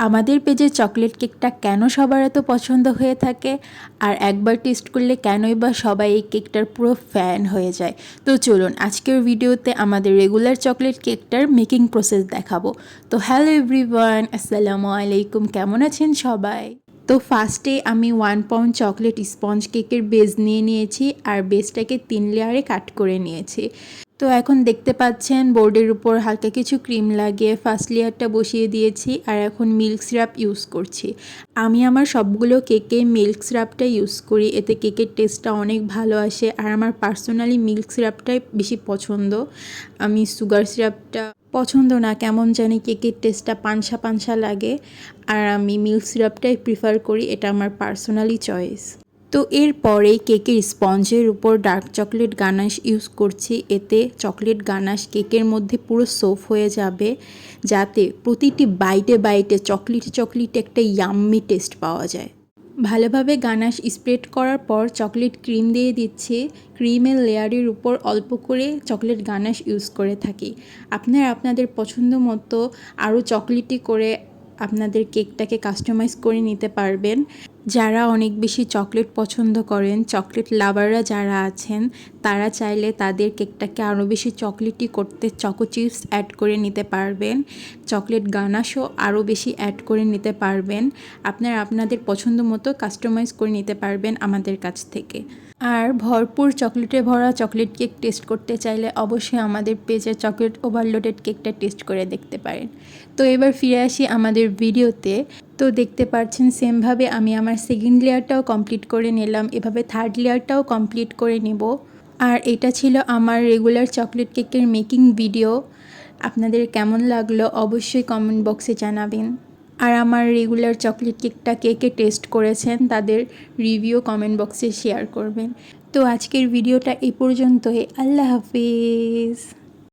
আমাদের পেজের চকলেট কেকটা কেন সবার এত পছন্দ হয়ে থাকে আর একবার টেস্ট করলে কেনই বা সবাই এই কেকটার পুরো ফ্যান হয়ে যায়। তো চলুন আজকের ভিডিওতে আমাদের রেগুলার চকলেট কেকটার মেকিং প্রসেস দেখাবো। তো হ্যালো এভরিওয়ান, আসসালামু আলাইকুম, কেমন আছেন সবাই? তো ফার্স্টে আমি 1 পাউন্ড চকলেট স্পঞ্জ কেকের বেস নিয়ে নিয়েছি আর বেসটাকে 3 লেয়ারে কাট করে নিয়েছি। তো এখন দেখতে পাচ্ছেন বোর্ডের উপর হালকা কিছু ক্রিম লাগিয়ে ফার্স্ট লেয়ারটা বসিয়ে দিয়েছি আর এখন মিল্ক সিরাপ ইউজ করছি। আমি আমার সবগুলো কেকে মিল্ক সিরাপটা ইউজ করি, এতে কেকের টেস্টটা অনেক ভালো আসে আর আমার পার্সোনালি মিল্ক সিরাপটাই বেশি পছন্দ। আমি সুগার সিরাপটা পছন্দ না, কেমন জানি কেকের টেস্টটা পানসা পানসা লাগে, আর আমি মিল্ক সিরাপটাই প্রিফার করি, এটা আমার পার্সোনালি চয়েস। তো এরপরে কেকের স্পঞ্জের উপর ডার্ক চকলেট গানাশ ইউজ করছি, এতে চকলেট গানাশ কেকের মধ্যে পুরো সোফ হয়ে যাবে, যাতে প্রতিটি বাইটে বাইটে চকলেট একটা ইয়াম্মি টেস্ট পাওয়া যায়। ভালোভাবে গানাশ স্প্রেড করার পর চকলেট ক্রিম দিয়ে দিচ্ছি। ক্রিমের লেয়ারের উপর অল্প করে চকলেট গানাশ ইউজ করে থাকি। আপনারা আপনাদের পছন্দ মতো আরও চকলেটি করে আপনাদের কেকটাকে কাস্টমাইজ করে নিতে পারবেন। যারা অনেক বেশি চকলেট পছন্দ করেন, চকলেট লাভাররা যারা আছেন, তারা চাইলে তাদের কেকটাকে আরও বেশি চকলেটি করতে চকো চিপস অ্যাড করে নিতে পারবেন। চকলেট গানাশও আরও বেশি অ্যাড করে নিতে পারবেন। আপনারা আপনাদের পছন্দ মতো কাস্টমাইজ করে নিতে পারবেন আমাদের কাছ থেকে। আর ভরপুর চকলেটে ভরা চকলেট কেক টেস্ট করতে চাইলে অবশ্যই আমাদের পেজে চকলেট ওভারলোডেড কেকটা টেস্ট করে দেখতে পারেন। তো এবার ফিরে আসি আমাদের ভিডিওতে। তো দেখতে পাচ্ছেন সেমভাবে আমি আমার সেকেন্ড লেয়ারটাও কমপ্লিট করে নিলাম, এভাবে থার্ড লেয়ারটাও কমপ্লিট করে নেব। আর এটা ছিল আমার রেগুলার চকলেট কেকের মেকিং ভিডিও। আপনাদের কেমন লাগলো অবশ্যই কমেন্ট বক্সে জানাবেন। আর আমার রেগুলার চকলেট কেকটা কে কে টেস্ট করেছেন তাদের রিভিউ কমেন্ট বক্সে শেয়ার করবেন। তো আজকের ভিডিওটা এই পর্যন্তই। আল্লাহ হাফিজ।